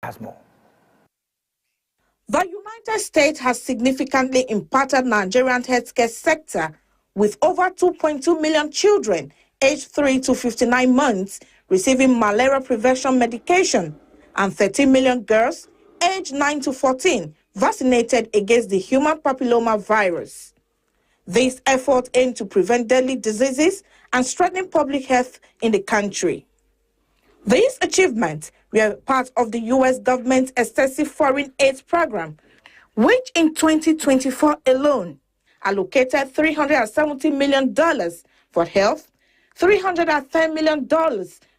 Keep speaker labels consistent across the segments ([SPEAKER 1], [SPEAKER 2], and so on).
[SPEAKER 1] has more.
[SPEAKER 2] The United States has significantly impacted Nigerian healthcare sector, with over 2.2 million children aged 3 to 59 months receiving malaria prevention medication and 13 million girls aged 9 to 14 vaccinated against the human papilloma virus. This effort aimed to prevent deadly diseases and strengthen public health in the country. These achievements were part of the U.S. government's extensive foreign aid program, which in 2024 alone allocated $370 million for health, $310 million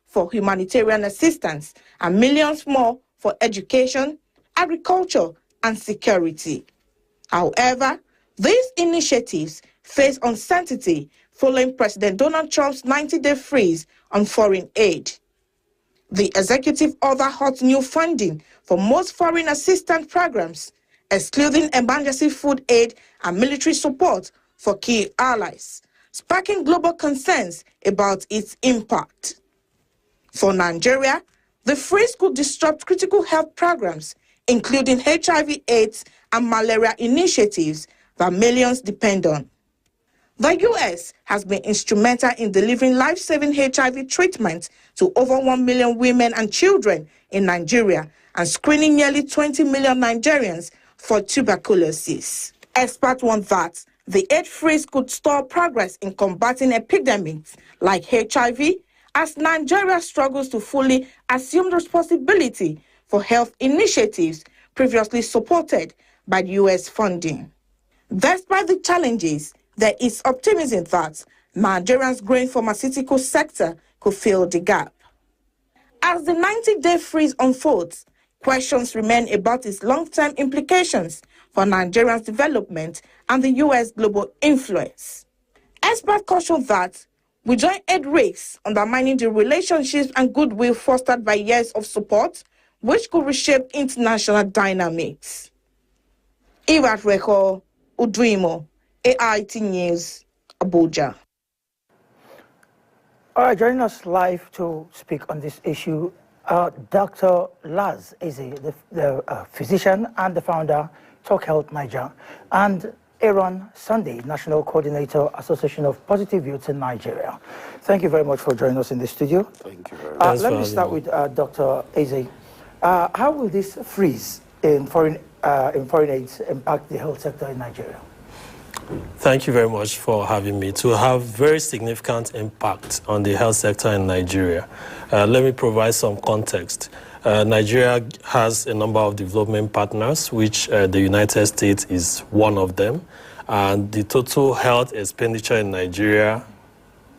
[SPEAKER 2] for humanitarian assistance, and millions more for education, agriculture, and security. However, these initiatives face uncertainty following President Donald Trump's 90-day freeze on foreign aid. The executive order halts new funding for most foreign assistance programs, excluding emergency food aid and military support for key allies, sparking global concerns about its impact. For Nigeria, the freeze could disrupt critical health programs, including HIV/AIDS and malaria initiatives that millions depend on. The U.S. has been instrumental in delivering life-saving HIV treatment to over 1 million women and children in Nigeria and screening nearly 20 million Nigerians for tuberculosis. Experts warn that the aid freeze could stall progress in combating epidemics like HIV as Nigeria struggles to fully assume responsibility for health initiatives previously supported by U.S. funding. Despite the challenges, there is optimism that Nigeria's growing pharmaceutical sector could fill the gap. As the 90-day freeze unfolds, questions remain about its long-term implications for Nigeria's development and the U.S. global influence. Experts caution that with joint aid risks undermining the relationships and goodwill fostered by years of support, which could reshape international dynamics. Iwat Reko Udwimo, AIT News, Abuja.
[SPEAKER 1] All right, joining us live to speak on this issue, Dr. Laz Eze, the physician and the founder, Talk Health Niger, and Aaron Sunday, National Coordinator, Association of Positive Youths in Nigeria. Thank you very much for joining us in the studio.
[SPEAKER 3] Thank you very much.
[SPEAKER 1] Let me start with Dr. Eze. How will this freeze in foreign aids impact the health sector in Nigeria?
[SPEAKER 3] Thank you very much for having me. To have very significant impact on the health sector in Nigeria, let me provide some context. Nigeria has a number of development partners, which the United States is one of them. And the total health expenditure in Nigeria,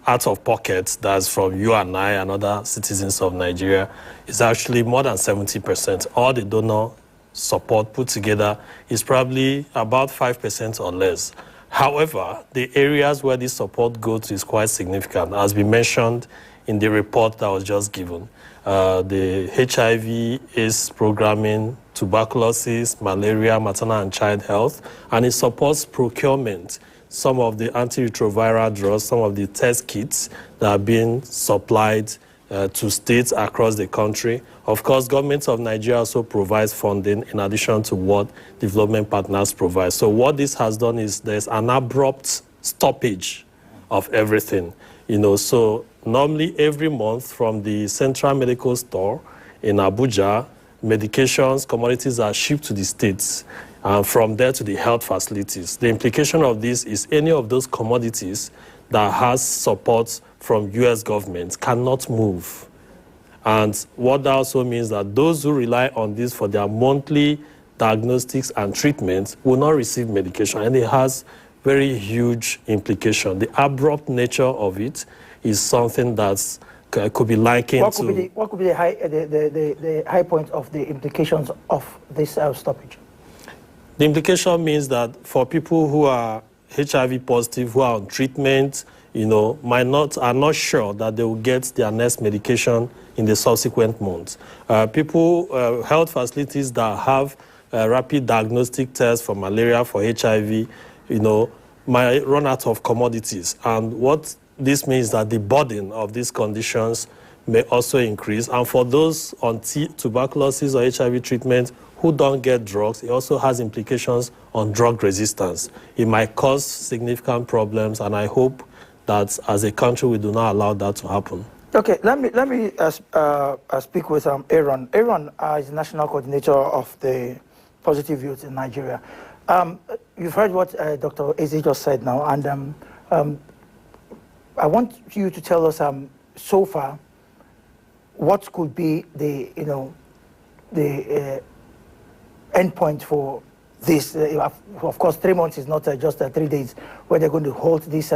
[SPEAKER 3] out of pocket, that's from you and I and other citizens of Nigeria, is actually more than 70%. All the donor support put together is probably about 5% or less. However, the areas where this support goes to is quite significant, as we mentioned in the report that was just given. The HIV is programming, tuberculosis, malaria, maternal and child health, and it supports procurement. Some of the antiretroviral drugs, some of the test kits that are being supplied to states across the country. Of course, government of Nigeria also provides funding in addition to what development partners provide. So what this has done is there's an abrupt stoppage of everything. So normally every month from the Central Medical Store in Abuja, medications, commodities are shipped to the states, and from there to the health facilities. The implication of this is any of those commodities that has support from U.S. government cannot move. And what that also means that those who rely on this for their monthly diagnostics and treatments will not receive medication, and it has very huge implication. The abrupt nature of it is something that could be likened to...
[SPEAKER 1] What could be the high point of the implications of this stoppage?
[SPEAKER 3] The implication means that for people who are HIV positive, who are on treatment, are not sure that they will get their next medication in the subsequent months. Health facilities that have rapid diagnostic tests for malaria, for HIV, might run out of commodities. And what this means that the burden of these conditions may also increase. And for those on tuberculosis or HIV treatment who don't get drugs, it also has implications on drug resistance. It might cause significant problems, and I hope that as a country we do not allow that to happen.
[SPEAKER 1] Okay, let me speak with Aaron. Aaron is the national coordinator of the Positive Youth in Nigeria. You've heard what Dr. Eze just said now, and I want you to tell us so far what could be the endpoint for this. Of course, 3 months is not just 3 days where they're going to halt this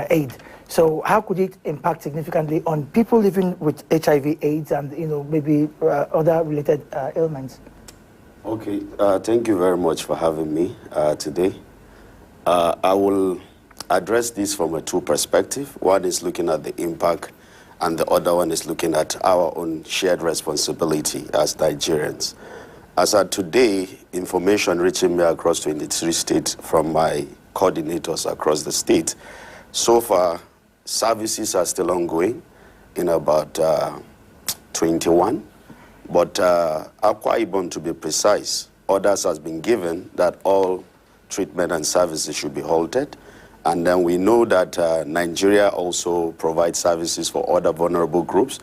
[SPEAKER 1] aid. So how could it impact significantly on people living with HIV/AIDS and maybe other related ailments?
[SPEAKER 4] Okay, thank you very much for having me today. I will address this from a two perspective. One is looking at the impact, and the other one is looking at our own shared responsibility as Nigerians. As of today, information reaching me across 23 states from my coordinators across the state, so far, services are still ongoing in about 21. But Akwa Ibom, to be precise, orders has been given that all treatment and services should be halted. And then we know that Nigeria also provides services for other vulnerable groups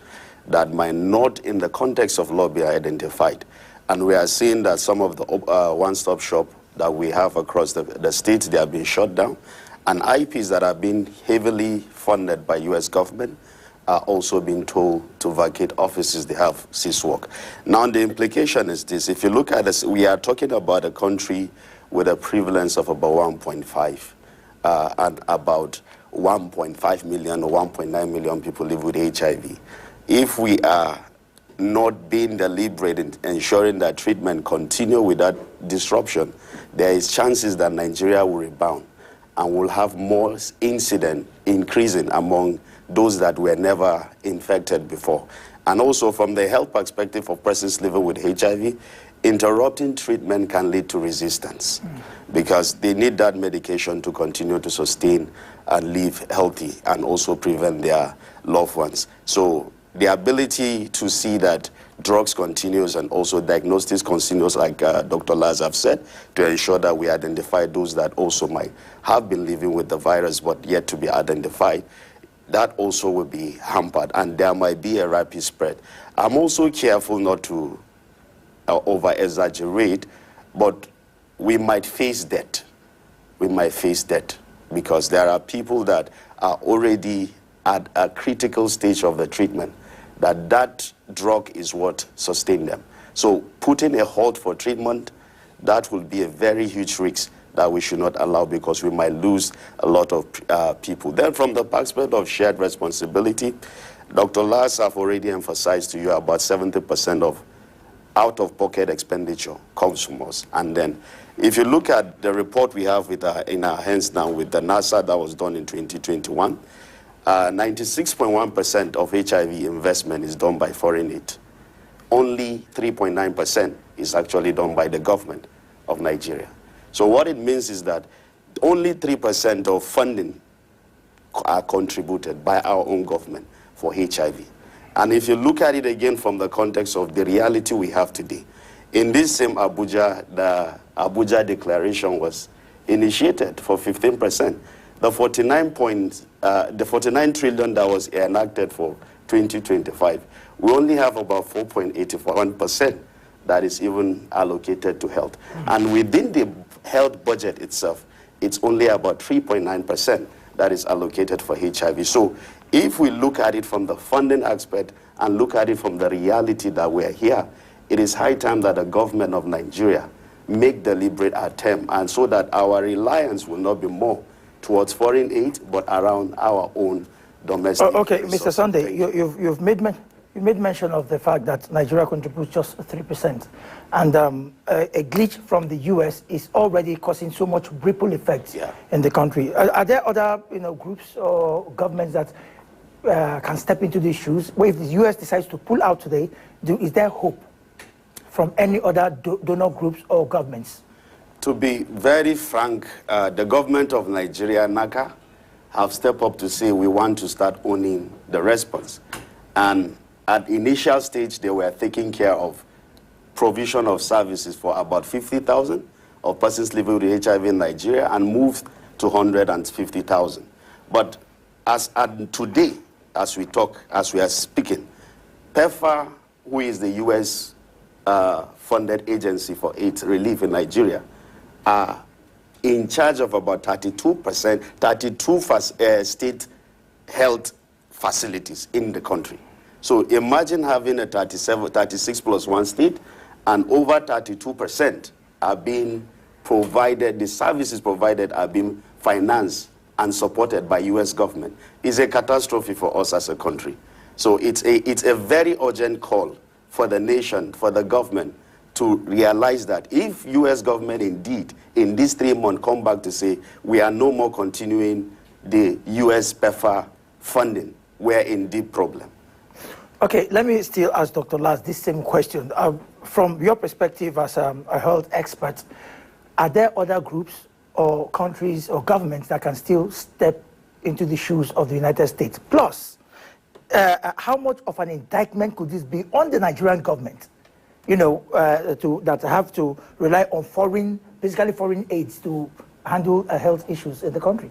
[SPEAKER 4] that might not, in the context of law, be identified. And we are seeing that some of the one-stop shop that we have across the states, they have been shut down. And IPs that have been heavily funded by U.S. government are also being told to vacate offices they have ceased work. Now, the implication is this. If you look at this, we are talking about a country with a prevalence of about 1.5 and about 1.5 million or 1.9 million people live with HIV. If we are not being deliberate in ensuring that treatment continue without disruption, there is chances that Nigeria will rebound and will have more incident increasing among those that were never infected before. And also from the health perspective of persons living with HIV, interrupting treatment can lead to resistance because they need that medication to continue to sustain and live healthy and also prevent their loved ones. So the ability to see that drugs continues and also diagnosis continues, like Dr. Laz have said, to ensure that we identify those that also might have been living with the virus but yet to be identified, that also will be hampered and there might be a rapid spread. I'm also careful not to over-exaggerate, but we might face death. We might face death because there are people that are already at a critical stage of the treatment, that drug is what sustained them. So putting a halt for treatment, that will be a very huge risk that we should not allow because we might lose a lot of people. Then from the perspective of shared responsibility, Dr. Laz have already emphasized to you about 70% of out-of-pocket expenditure comes from us. And then if you look at the report we have with in our hands now with the NASA that was done in 2021, 96.1% of HIV investment is done by foreign aid. Only 3.9% is actually done by the government of Nigeria. So what it means is that only 3% of funding are contributed by our own government for HIV. And if you look at it again from the context of the reality we have today, in this same Abuja, the Abuja Declaration was initiated for 15%. The 49 trillion that was enacted for 2025, we only have about 4.81% that is even allocated to health. And within the health budget itself, it's only about 3.9% that is allocated for HIV. So if we look at it from the funding aspect and look at it from the reality that we're here, it is high time that the government of Nigeria make deliberate attempt, and so that our reliance will not be more towards foreign aid, but around our own domestic.
[SPEAKER 1] Okay, Mr. Sunday, you've made mention of the fact that Nigeria contributes just 3%, and a glitch from the US is already causing so much ripple effects in the country. Are there other groups or governments that can step into these shoes? Well, if the US decides to pull out today, is there hope from any other donor groups or governments?
[SPEAKER 4] To be very frank, the government of Nigeria, NACA, have stepped up to say we want to start owning the response. And at initial stage, they were taking care of provision of services for about 50,000 of persons living with HIV in Nigeria and moved to 150,000. But as at today, as we talk, as we are speaking, PEPFAR, who is the U.S. funded agency for AIDS relief in Nigeria, are in charge of about 32 state health facilities in the country. So imagine having a 36 plus 1 state, and over 32% are being provided, the services provided are being financed and supported by U.S. government. It's a catastrophe for us as a country. So it's a very urgent call for the nation, for the government, to realize that if U.S. government indeed, in these 3 months, come back to say, we are no more continuing the U.S. PEPFAR funding, we're in deep problem.
[SPEAKER 1] Okay, let me still ask Dr. Laz this same question. From your perspective as a health expert, are there other groups or countries or governments that can still step into the shoes of the United States? Plus, how much of an indictment could this be on the Nigerian government, you know, that have to rely on basically foreign aids to handle health issues in the country?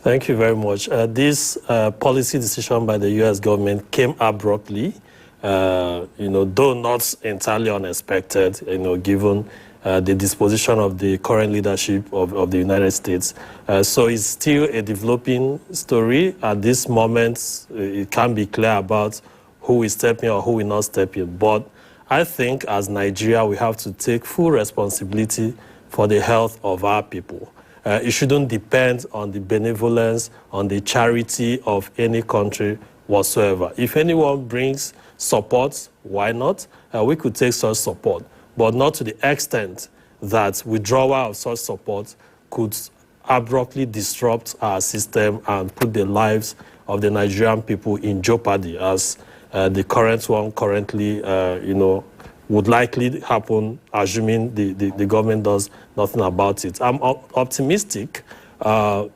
[SPEAKER 3] Thank you very much. This policy decision by the U.S. government came abruptly, though not entirely unexpected, given the disposition of the current leadership of the United States. So it's still a developing story. At this moment, it can't be clear about who will step in or who will not step in. But I think as Nigeria, we have to take full responsibility for the health of our people. It shouldn't depend on the benevolence, on the charity of any country whatsoever. If anyone brings support, why not? We could take such support, but not to the extent that withdrawal of such support could abruptly disrupt our system and put the lives of the Nigerian people in jeopardy, as the current one currently, would likely happen, assuming the government does nothing about it. I'm optimistic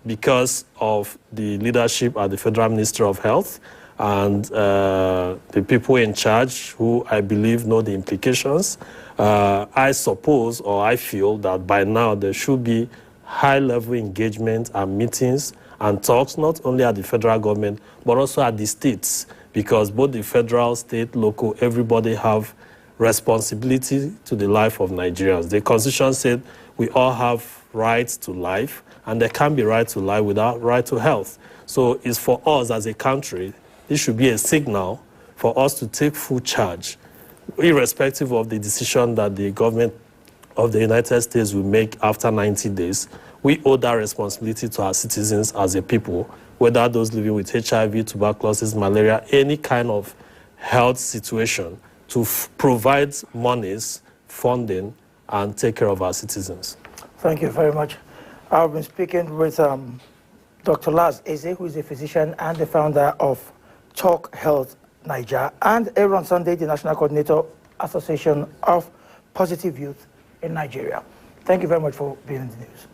[SPEAKER 3] because of the leadership at the Federal Ministry of Health and the people in charge who I believe know the implications. I suppose, or I feel that by now there should be high-level engagement and meetings and talks, not only at the federal government, but also at the states, because both the federal, state, local, everybody have responsibility to the life of Nigerians. The Constitution said we all have rights to life, and there can't be right to life without right to health. So it's for us as a country, this should be a signal for us to take full charge, irrespective of the decision that the government of the United States will make after 90 days. We owe that responsibility to our citizens as a people, whether those living with HIV, tuberculosis, malaria, any kind of health situation, to provide monies, funding, and take care of our citizens.
[SPEAKER 1] Thank you very much. I've been speaking with Dr. Laz Eze, who is a physician and the founder of Talk Health Niger, and Aaron Sunday, the National Coordinator, Association of Positive Youth in Nigeria. Thank you very much for being in the news.